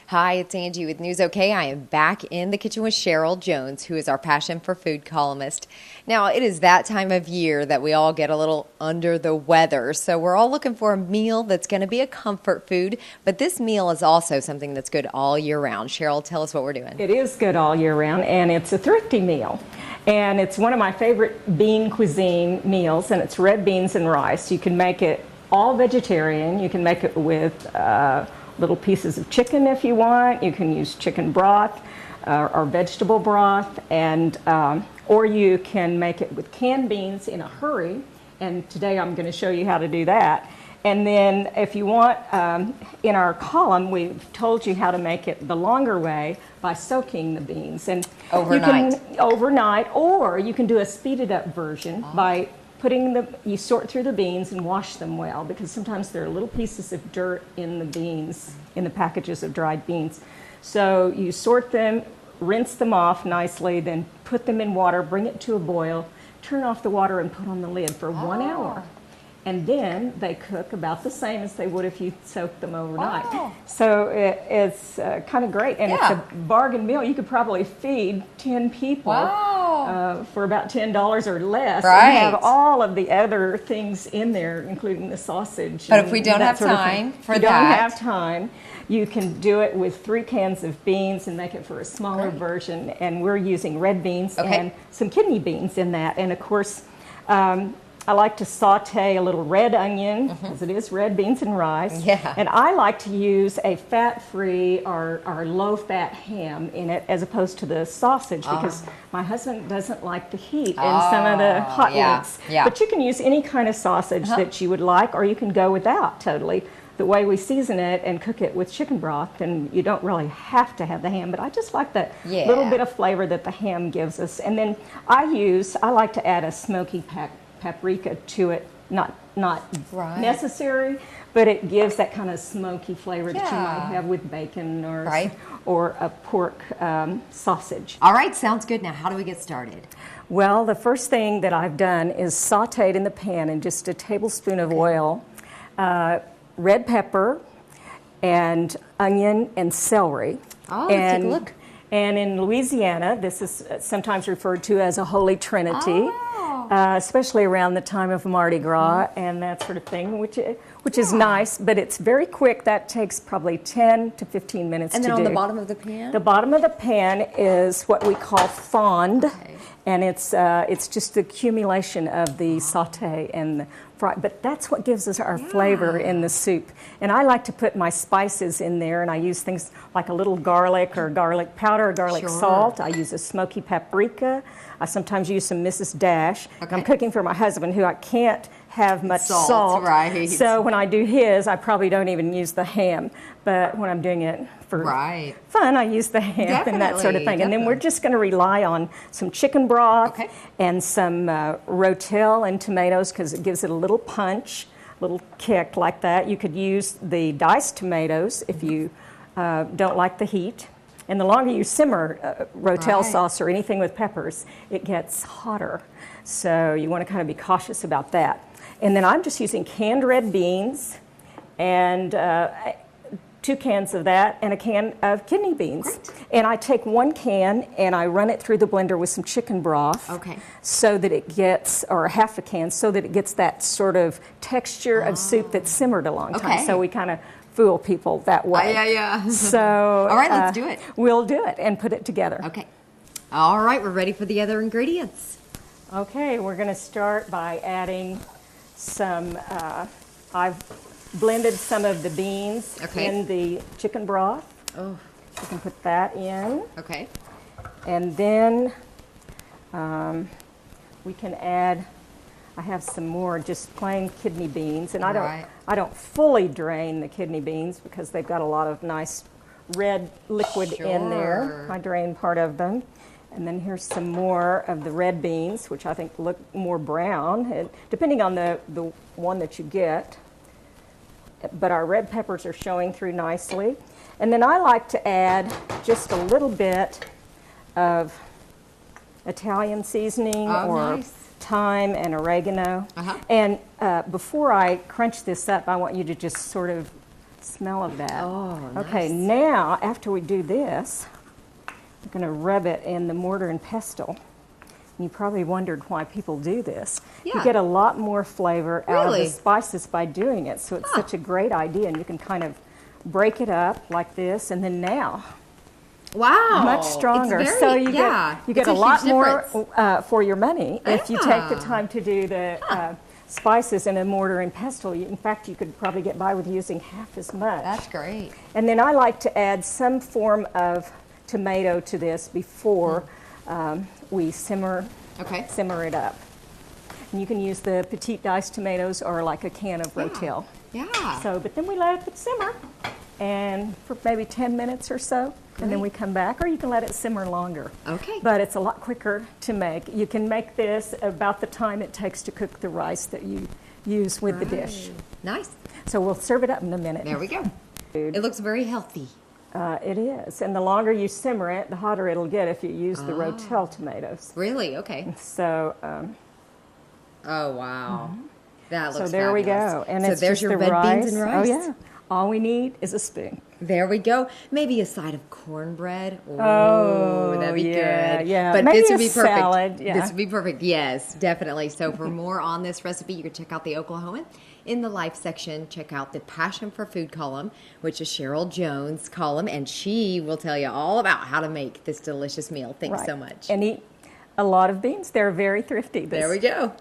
Hi, it's Angie with News OK. I am back in the kitchen with Sherrel Jones, who is our Passion for Food columnist. Now, it is that time of year that we all get a little under the weather, so we're all looking for a meal that's going to be a comfort food, but this meal is also something that's good all year round. Sherrel, tell us what we're doing. It is good all year round, and it's a thrifty meal. And it's one of my favorite bean cuisine meals, and it's red beans and rice. You can make it all vegetarian. You can make it with little pieces of chicken if you want. You can use chicken broth or vegetable broth, and or you can make it with canned beans in a hurry. And today I'm going to show you how to do that. And then if you want, in our column, we've told you how to make it the longer way by soaking the beans. And overnight. You can overnight, or you can do a speeded up version by you sort through the beans and wash them well, because sometimes there are little pieces of dirt in the beans, in the packages of dried beans. So you sort them, rinse them off nicely, then put them in water, bring it to a boil, turn off the water and put on the lid for 1 hour. And then they cook about the same as they would if you soaked them overnight. So it's kind of great, and it's a bargain meal. You could probably feed 10 people for about $10 or less, and have all of the other things in there, including the sausage. But if we don't have time for that, don't have time, you can do it with 3 cans of beans and make it for a smaller version. And we're using red beans and some kidney beans in that. And of course, I like to saute a little red onion, because it is red beans and rice. And I like to use a fat-free or low-fat ham in it, as opposed to the sausage, because my husband doesn't like the heat in some of the hot meats. But you can use any kind of sausage that you would like, or you can go without totally. The way we season it and cook it with chicken broth, and you don't really have to have the ham, but I just like that little bit of flavor that the ham gives us. And then I like to add a smoky paprika to it, not necessary, but it gives that kind of smoky flavor that you might have with bacon or a pork sausage. All right, sounds good. Now, how do we get started? Well, the first thing that I've done is sauteed in the pan in just a tablespoon of oil, red pepper, and onion and celery. Let's take a look. And in Louisiana, this is sometimes referred to as a Holy Trinity. Especially around the time of Mardi Gras and that sort of thing, which is nice, but it's very quick. That takes probably 10 to 15 minutes to do. And then on the bottom of the pan? The bottom of the pan is what we call fond, and it's just the accumulation of the sauté and the fry. But that's what gives us our flavor in the soup. And I like to put my spices in there, and I use things like a little garlic or garlic powder or garlic salt. I use a smoky paprika. I sometimes use some Mrs. Dash. I'm cooking for my husband, who I can't have much salt. So when I do his, I probably don't even use the ham. But when I'm doing it for fun, I use the ham and that sort of thing. And then we're just going to rely on some chicken broth and some rotel and tomatoes, because it gives it a little punch, a little kick like that. You could use the diced tomatoes if you don't like the heat. And the longer you simmer rotel sauce or anything with peppers, it gets hotter. So you want to kind of be cautious about that. And then I'm just using canned red beans and 2 cans of that and a can of kidney beans. And I take 1 can and I run it through the blender with some chicken broth so that it gets, or half a can, so that it gets that sort of texture of soup that simmered a long time. So we kind of fool people that way. So all right, let's do it. We'll do it and put it together. All right, we're ready for the other ingredients. Okay, we're going to start by adding some, I've blended some of the beans in the chicken broth. You can put that in. And then we can add, I have some more just plain kidney beans, and I don't fully drain the kidney beans because they've got a lot of nice red liquid in there. I drain part of them. And then here's some more of the red beans, which I think look more brown, depending on the one that you get. But our red peppers are showing through nicely. And then I like to add just a little bit of Italian seasoning or thyme and oregano. And before I crunch this up, I want you to just sort of smell of that. Oh, nice. Okay, now after we do this, we're going to rub it in the mortar and pestle. You probably wondered why people do this. Yeah. You get a lot more flavor out of Really? the spices by doing it, so it's such a great idea, and you can kind of break it up like this, and then now, Wow. much stronger. It's very, so you get it's a lot huge more difference. for your money if you take the Yeah. time to do the spices in a mortar and pestle. In fact, you could probably get by with using half as much. That's great. And then I like to add some form of tomato to this before we simmer it up. And you can use the petite diced tomatoes or like a can of Rotel. Yeah. So, but then we let it simmer, and for maybe 10 minutes or so, and then we come back, or you can let it simmer longer. Okay. But it's a lot quicker to make. You can make this about the time it takes to cook the rice that you use with the dish. Nice. So we'll serve it up in a minute. There we go. It looks very healthy. It is, and the longer you simmer it, the hotter it'll get if you use the Rotel tomatoes. Really? Okay. So, Oh, wow. That looks so there we fabulous. go, and so it's there's just your the red rice. beans and rice. Oh yeah, all we need is a spoon. There we go. Maybe a side of cornbread. Oh, that'd be yeah, good. yeah. But Maybe this would a be perfect. salad, yeah. This would be perfect. Yes, definitely. So for more on this recipe, you can check out the Oklahoman. In the Life section, check out the Passion for Food column, which is Sherrel Jones' column, and she will tell you all about how to make this delicious meal. Thanks so much. And eat a lot of beans. They're very thrifty. There we go.